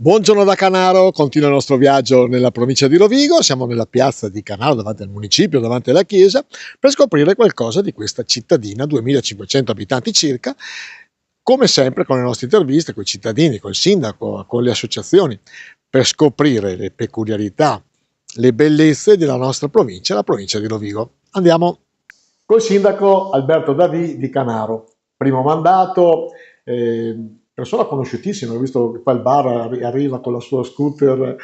Buongiorno da Canaro, continua il nostro viaggio nella provincia di Rovigo, siamo nella piazza di Canaro davanti al municipio, davanti alla chiesa, per scoprire qualcosa di questa cittadina, 2500 abitanti circa, come sempre con le nostre interviste, con i cittadini, con il sindaco, con le associazioni, per scoprire le peculiarità, le bellezze della nostra provincia, la provincia di Rovigo. Andiamo col sindaco Alberto Davì di Canaro, primo mandato, persona conosciutissima, ho visto che qua al bar arriva con la sua scooter,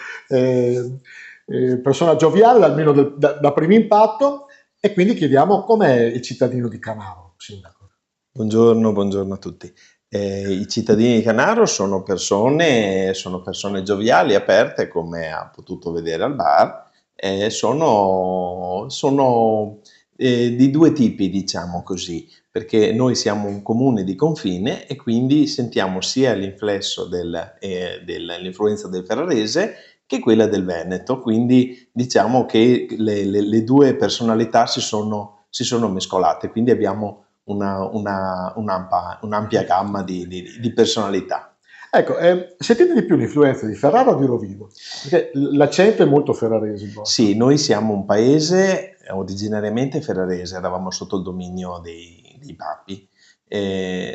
persona gioviale, almeno da primo impatto, e quindi chiediamo com'è il cittadino di Canaro, sindaco. Buongiorno a tutti. I cittadini di Canaro sono persone gioviali, aperte, come ha potuto vedere al bar, sono di due tipi, diciamo così, perché noi siamo un comune di confine e quindi sentiamo sia l'influenza del ferrarese che quella del Veneto, quindi diciamo che le due personalità si sono mescolate, quindi abbiamo un'ampia gamma di personalità. Ecco, sentite di più l'influenza di Ferrara o di Rovigo? Perché l'accento è molto ferrarese. Sì, noi siamo un paese originariamente ferrarese, eravamo sotto il dominio dei papi.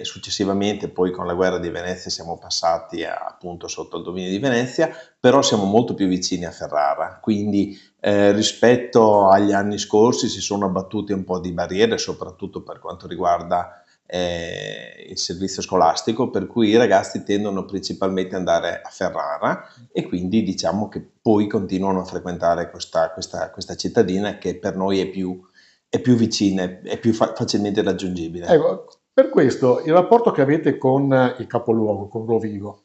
Successivamente poi con la guerra di Venezia siamo passati appunto sotto il dominio di Venezia, però siamo molto più vicini a Ferrara, quindi rispetto agli anni scorsi si sono abbattute un po' di barriere, soprattutto per quanto riguarda il servizio scolastico, per cui i ragazzi tendono principalmente ad andare a Ferrara e quindi diciamo che poi continuano a frequentare questa cittadina che per noi è più vicina, è più facilmente raggiungibile. Ecco, per questo il rapporto che avete con il capoluogo, con Rovigo,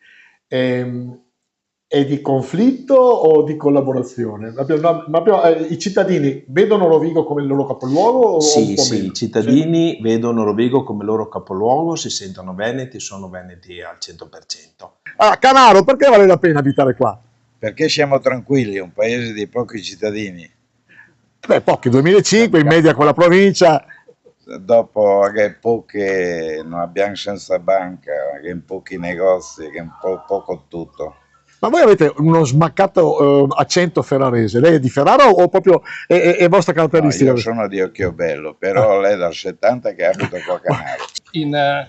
è di conflitto o di collaborazione? I cittadini vedono Rovigo come il loro capoluogo? Sì, i cittadini vedono Rovigo come il loro capoluogo, si sentono veneti, sono veneti al 100%. Ah, Canaro, perché vale la pena abitare qua? Perché siamo tranquilli, un paese di pochi cittadini. Beh, pochi, 2005 in media con la provincia. Dopo che poche non abbiamo senza banca, che in pochi negozi, che in poco tutto. Ma voi avete uno smaccato accento ferrarese, lei è di Ferrara o proprio è vostra caratteristica? No, io sono di Occhiobello, però lei è dal 70 che abita qua a Canaro. In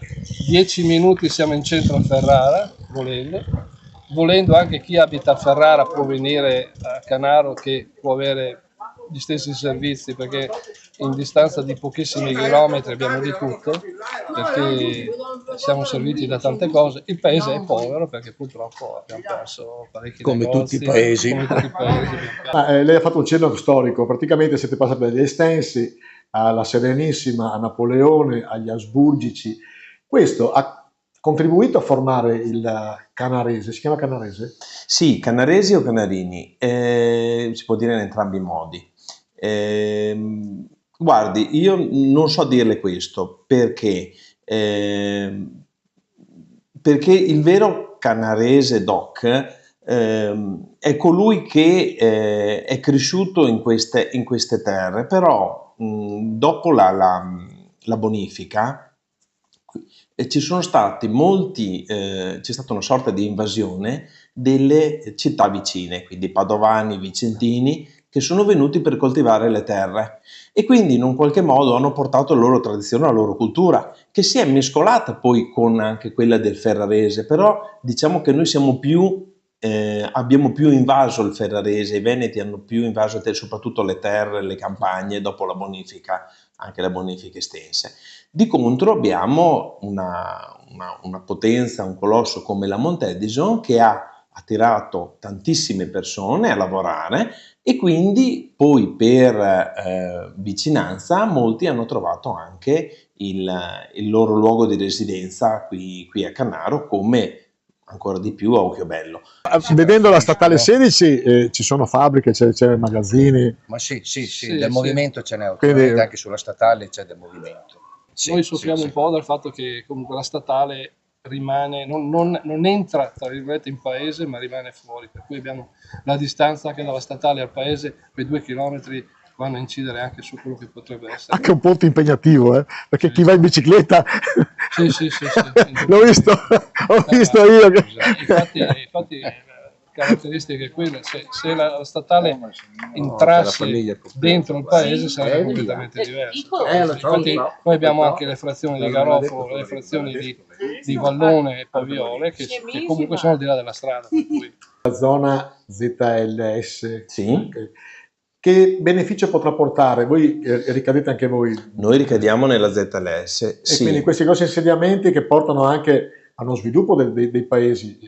10 minuti siamo in centro a Ferrara, volendo anche chi abita a Ferrara può venire a Canaro che può avere gli stessi servizi, perché in distanza di pochissimi chilometri abbiamo di tutto, perché siamo serviti da tante cose. Il paese è povero perché purtroppo abbiamo perso parecchi negozi, tutti i paesi. Lei ha fatto un cenno storico, praticamente siete passati dagli Estensi alla Serenissima, a Napoleone, agli Asburgici. Questo ha contribuito a formare il canarese, si chiama canarese? Sì, canaresi o canarini, si può dire in entrambi i modi. Guardi, io non so dirle questo perché il vero canarese doc è colui che è cresciuto in queste terre, però dopo la bonifica ci sono stati c'è stata una sorta di invasione delle città vicine, quindi padovani, vicentini, che sono venuti per coltivare le terre e quindi in un qualche modo hanno portato la loro tradizione, la loro cultura, che si è mescolata poi con anche quella del ferrarese, però diciamo che noi siamo abbiamo più invaso il ferrarese, i veneti hanno più invaso soprattutto le terre, le campagne dopo la bonifica, anche le bonifiche estense. Di contro abbiamo una potenza, un colosso come la Montedison che ha attirato tantissime persone a lavorare e quindi poi per vicinanza molti hanno trovato anche il loro luogo di residenza qui a Canaro, come ancora di più a Occhiobello. Vedendo la statale 16 ci sono fabbriche, c'è magazzini. Ma sì, del movimento ce n'è, anche sulla statale c'è del movimento. Noi soffriamo un po' dal fatto che comunque la statale rimane, non entra tra virgolette in paese, ma rimane fuori, per cui abbiamo la distanza che dalla statale al paese, quei 2 chilometri vanno a incidere anche su quello che potrebbe essere. Anche un ponte impegnativo, perché sì, chi va in bicicletta... Sì. L'ho visto io. Infatti caratteristiche quelle. Se la statale entrasse dentro il paese sarebbe completamente diverso. Infatti poi abbiamo anche le frazioni di Garofalo, le frazioni di Vallone e Paviole che comunque sono al di là della strada. Per cui... La zona ZLS, Sì. Che beneficio potrà portare? Voi ricadete anche voi? Noi ricadiamo nella ZLS, E sì. quindi questi grossi insediamenti che portano anche allo sviluppo dei paesi.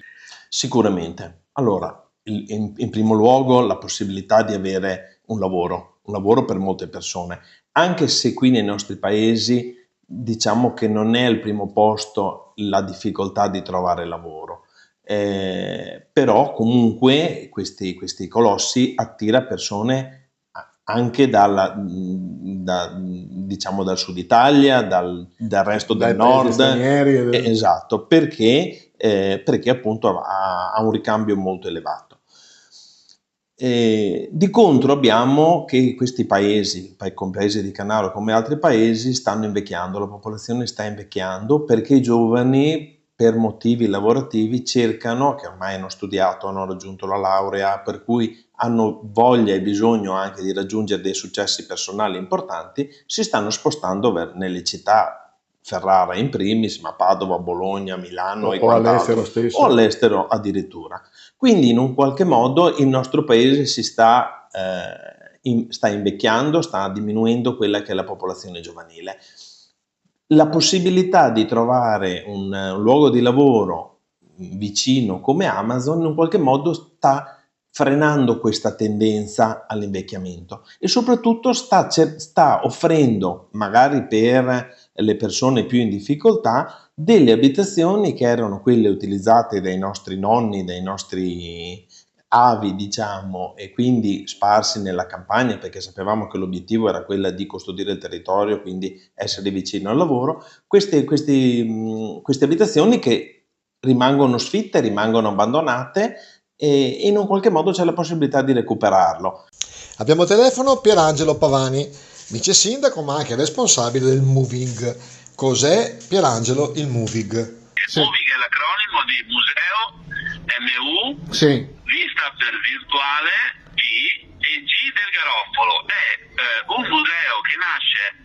Sicuramente. Allora, in primo luogo la possibilità di avere un lavoro per molte persone, anche se qui nei nostri paesi diciamo che non è al primo posto la difficoltà di trovare lavoro. Però comunque questi colossi attira persone anche diciamo dal sud Italia, dal resto del nord, esatto, perché appunto ha un ricambio molto elevato. Di contro abbiamo che questi paesi, come paesi di Canaro come altri paesi, stanno invecchiando, la popolazione sta invecchiando perché i giovani per motivi lavorativi cercano, che ormai hanno studiato, hanno raggiunto la laurea, per cui hanno voglia e bisogno anche di raggiungere dei successi personali importanti, si stanno spostando nelle città, Ferrara in primis, ma Padova, Bologna, Milano o all'estero stesso. O all'estero addirittura. Quindi in un qualche modo il nostro paese si sta invecchiando, sta diminuendo quella che è la popolazione giovanile. La possibilità di trovare un luogo di lavoro vicino come Amazon in un qualche modo sta frenando questa tendenza all'invecchiamento e soprattutto sta offrendo, magari per le persone più in difficoltà, delle abitazioni che erano quelle utilizzate dai nostri nonni, dai nostri avi, diciamo, e quindi sparsi nella campagna, perché sapevamo che l'obiettivo era quella di custodire il territorio, quindi essere vicino al lavoro. Queste abitazioni che rimangono sfitte, rimangono abbandonate e in un qualche modo c'è la possibilità di recuperarlo. Abbiamo al telefono Pierangelo Pavani, vice sindaco ma anche responsabile del Moving. Cos'è, Pierangelo, il Moving? Sì. Moving è l'acronimo di museo, MU, sì. Vista per virtuale P e G del Garofalo. È un museo che nasce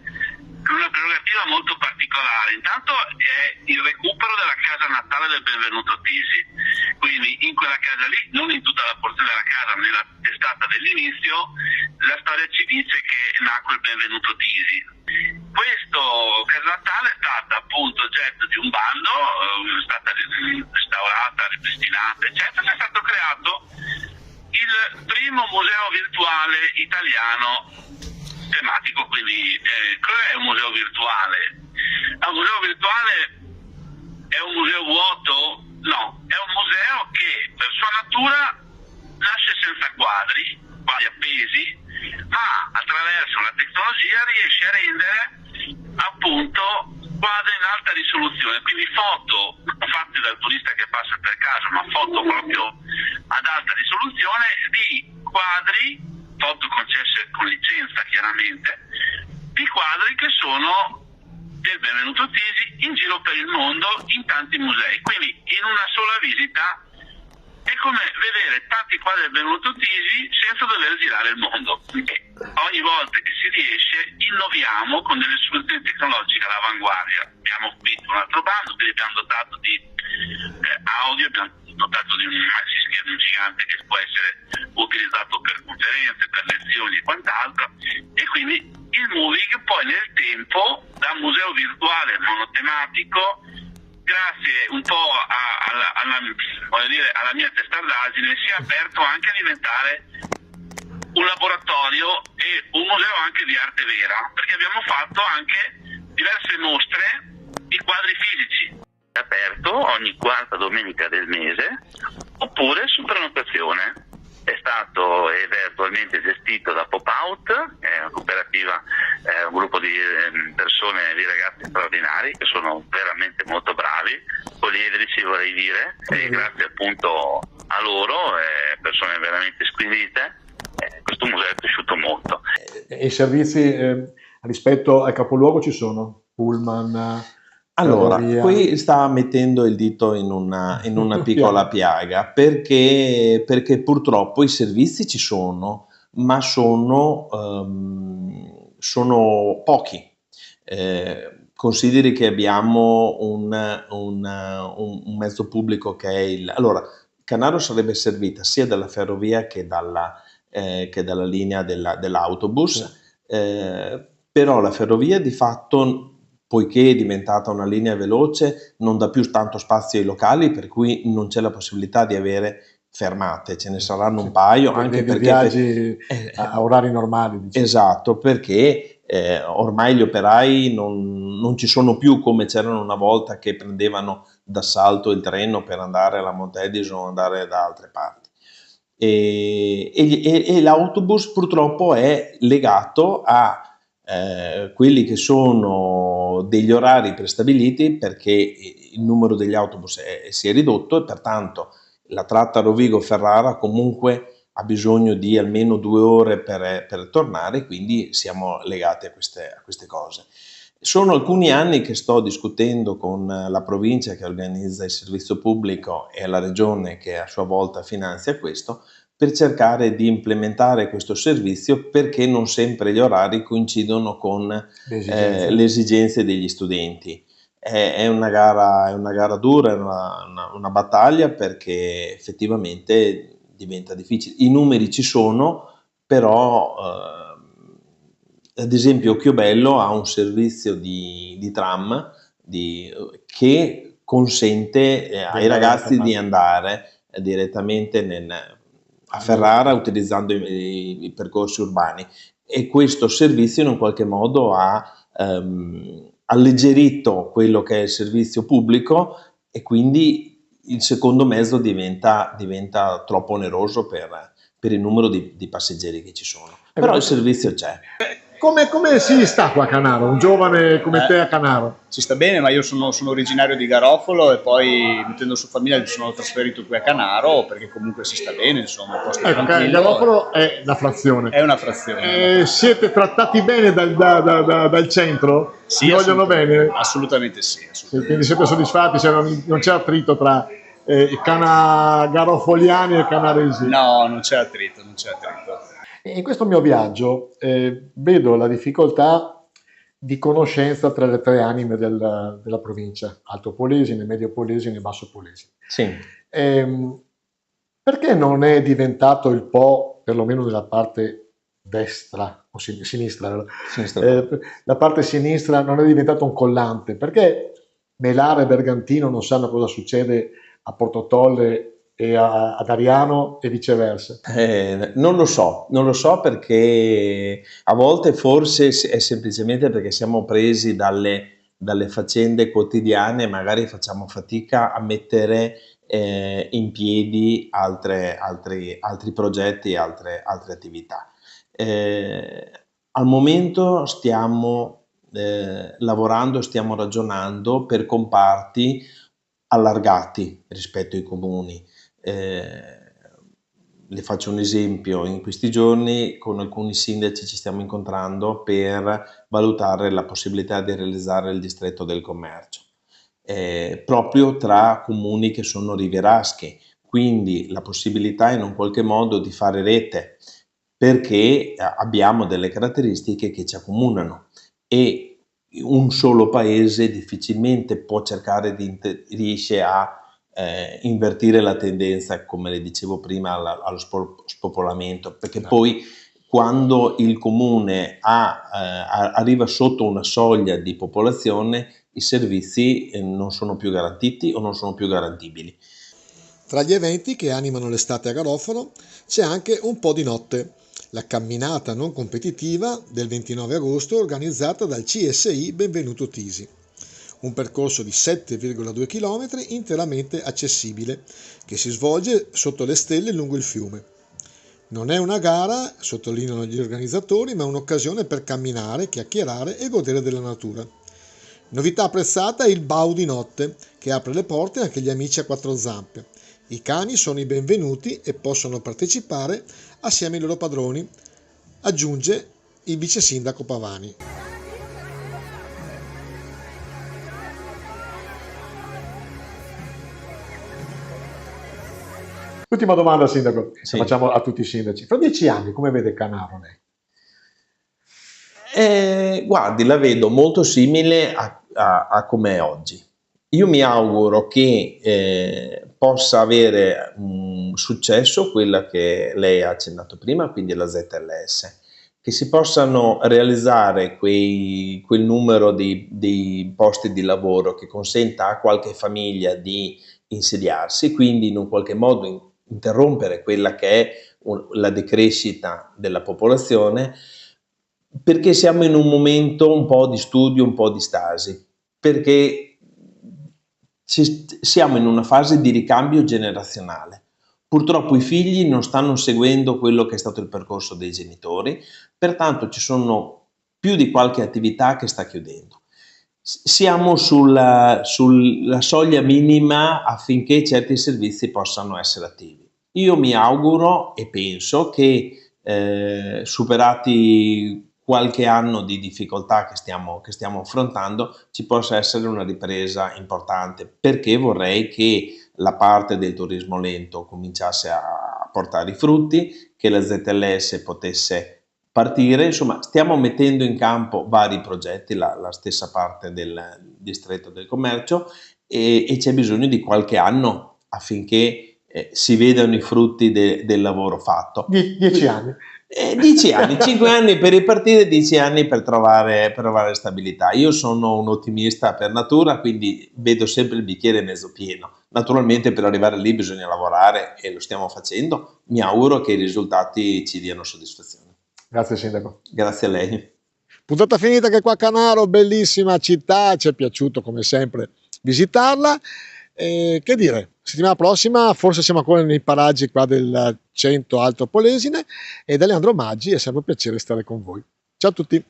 con una prerogativa molto particolare. Intanto è il recupero della casa natale del Benvenuto Tisi. Quindi in quella casa lì, non in tutta la porzione della casa, nella testata dell'inizio, la storia ci dice che nacque il Benvenuto Tisi. Questo casa natale è stata appunto oggetto di un bando, è stata restaurata, ripristinata, eccetera. È stato creato il primo museo virtuale italiano tematico. Quindi cos'è un museo virtuale? Un museo virtuale è un museo vuoto? No, è un museo che per sua natura nasce senza quadri appesi, ma attraverso la tecnologia riesce a rendere appunto quadri in alta risoluzione, quindi foto fatte dal turista che passa per caso, ma foto proprio ad alta risoluzione di quadri, foto concesse con licenza chiaramente, di quadri che sono del Benvenuto Tisi in giro per il mondo in tanti musei. Quindi in una sola visita è come vedere tanti quadri del Benvenuto Tisi senza dover girare il mondo. E ogni volta che si riesce innoviamo con delle soluzioni tecnologiche all'avanguardia. Abbiamo vinto un altro bando, quindi abbiamo dotato di audio, abbiamo dotato di un maxi schermo gigante che può essere utilizzato per conferenze, per lezioni e quant'altro. E quindi il Moving poi nel tempo, da museo virtuale monotematico, grazie un po' alla mia testardaggine, si è aperto anche a diventare un laboratorio e un museo anche di arte vera, perché abbiamo fatto anche diverse mostre di quadri fisici. È aperto ogni quarta domenica del mese, oppure su prenotazione. È stato ed è attualmente gestito da Pop Out, che è una cooperativa, un gruppo di persone, di ragazzi straordinari che sono veramente molto bravi, poliedrici vorrei dire, e grazie appunto a loro, persone veramente squisite, questo museo è cresciuto molto. E i servizi rispetto al capoluogo ci sono? Pullman? Allora, ferrovia. qui sta mettendo il dito in una piccola piaga, perché purtroppo i servizi ci sono, ma sono pochi. Consideri che abbiamo un mezzo pubblico che è allora, Canaro sarebbe servita sia dalla ferrovia che dalla linea dell'autobus, però la ferrovia di fatto, poiché è diventata una linea veloce, non dà più tanto spazio ai locali, per cui non c'è la possibilità di avere fermate, ce ne saranno un paio, anche Quindi perché viaggi a orari normali, diciamo. esatto, perché ormai gli operai non ci sono più come c'erano una volta, che prendevano d'assalto il treno per andare alla Mount Edison o andare da altre parti. E l'autobus purtroppo è legato a quelli che sono degli orari prestabiliti, perché il numero degli autobus si è ridotto, e pertanto la tratta Rovigo-Ferrara comunque ha bisogno di almeno 2 ore per tornare, quindi siamo legati a queste cose. Sono alcuni anni che sto discutendo con la provincia che organizza il servizio pubblico e la regione che a sua volta finanzia questo, per cercare di implementare questo servizio, perché non sempre gli orari coincidono con le esigenze degli studenti. È una gara dura, è una battaglia, perché effettivamente diventa difficile. I numeri ci sono, però ad esempio Occhiobello ha un servizio di tram che consente ai ragazzi di andare direttamente a Ferrara utilizzando i percorsi urbani, e questo servizio in un qualche modo ha alleggerito quello che è il servizio pubblico, e quindi il secondo mezzo diventa troppo oneroso per il numero di passeggeri che ci sono. Però il servizio c'è. Come si sta qua a Canaro? Un giovane come te a Canaro? Si sta bene, ma io sono originario di Garofalo, e poi mettendo su famiglia mi sono trasferito qui a Canaro, perché comunque si sta bene, insomma, posto tranquillo. Garofalo è la frazione. È una frazione. Siete trattati bene dal centro? Sì, Vi vogliono bene? Assolutamente sì. Quindi siete soddisfatti? Non c'è attrito tra i garofoliani e canaresi? No, non c'è attrito. In questo mio viaggio vedo la difficoltà di conoscenza tra le 3 anime della provincia, Alto Polesine, Medio Polesine e Basso Polesine. Sì. Perché non è diventato il Po, perlomeno nella parte destra o sinistra, la parte sinistra non è diventato un collante? Perché Melare e Bergantino non sanno cosa succede a Portotolle e ad Ariano e viceversa? Non lo so, perché a volte forse è semplicemente perché siamo presi dalle faccende quotidiane, magari facciamo fatica a mettere in piedi altri progetti e altre attività. Al momento stiamo lavorando, stiamo ragionando per comparti allargati rispetto ai comuni. Le faccio un esempio: in questi giorni con alcuni sindaci ci stiamo incontrando per valutare la possibilità di realizzare il distretto del commercio, proprio tra comuni che sono rivieraschi, quindi la possibilità in un qualche modo di fare rete, perché abbiamo delle caratteristiche che ci accomunano, e un solo paese difficilmente può cercare riesce a invertire la tendenza, come le dicevo prima, allo spopolamento, perché poi quando il comune arriva sotto una soglia di popolazione, i servizi non sono più garantiti o non sono più garantibili. Tra gli eventi che animano l'estate a Garofalo c'è anche un po' di notte, la camminata non competitiva del 29 agosto organizzata dal CSI Benvenuto Tisi. Un percorso di 7,2 km interamente accessibile che si svolge sotto le stelle lungo il fiume. Non è una gara, sottolineano gli organizzatori, ma un'occasione per camminare, chiacchierare e godere della natura. Novità apprezzata è il Bau di notte, che apre le porte anche agli amici a 4 zampe. I cani sono i benvenuti e possono partecipare assieme ai loro padroni, aggiunge il vice sindaco Pavani. Ultima domanda, sindaco, Sì. la facciamo a tutti i sindaci. Fra 10 anni, come vede Canaro lei? Guardi, la vedo molto simile a come è oggi. Io mi auguro che possa avere un successo, quella che lei ha accennato prima, quindi la ZLS, che si possano realizzare quel numero di posti di lavoro che consenta a qualche famiglia di insediarsi, quindi in un qualche modo interrompere quella che è la decrescita della popolazione, perché siamo in un momento un po' di studio, un po' di stasi, perché siamo in una fase di ricambio generazionale. Purtroppo i figli non stanno seguendo quello che è stato il percorso dei genitori, pertanto ci sono più di qualche attività che sta chiudendo. Siamo sulla soglia minima affinché certi servizi possano essere attivi. Io mi auguro e penso che superati qualche anno di difficoltà che stiamo affrontando, ci possa essere una ripresa importante, perché vorrei che la parte del turismo lento cominciasse a portare i frutti, che la ZLS potesse partire. Insomma, stiamo mettendo in campo vari progetti, la stessa parte del distretto del commercio, e c'è bisogno di qualche anno affinché si vedano i frutti del lavoro fatto. 10 anni. 10 anni, 5 anni per ripartire, 10 anni per trovare stabilità. Io sono un ottimista per natura, quindi vedo sempre il bicchiere mezzo pieno. Naturalmente per arrivare lì bisogna lavorare e lo stiamo facendo. Mi auguro che i risultati ci diano soddisfazione. Grazie sindaco. Grazie a lei. Puntata finita che qua a Canaro, bellissima città, ci è piaciuto come sempre visitarla. Che dire, settimana prossima forse siamo ancora nei paraggi qua del 100 Alto Polesine, e da Leandro Maggi è sempre un piacere stare con voi. Ciao a tutti.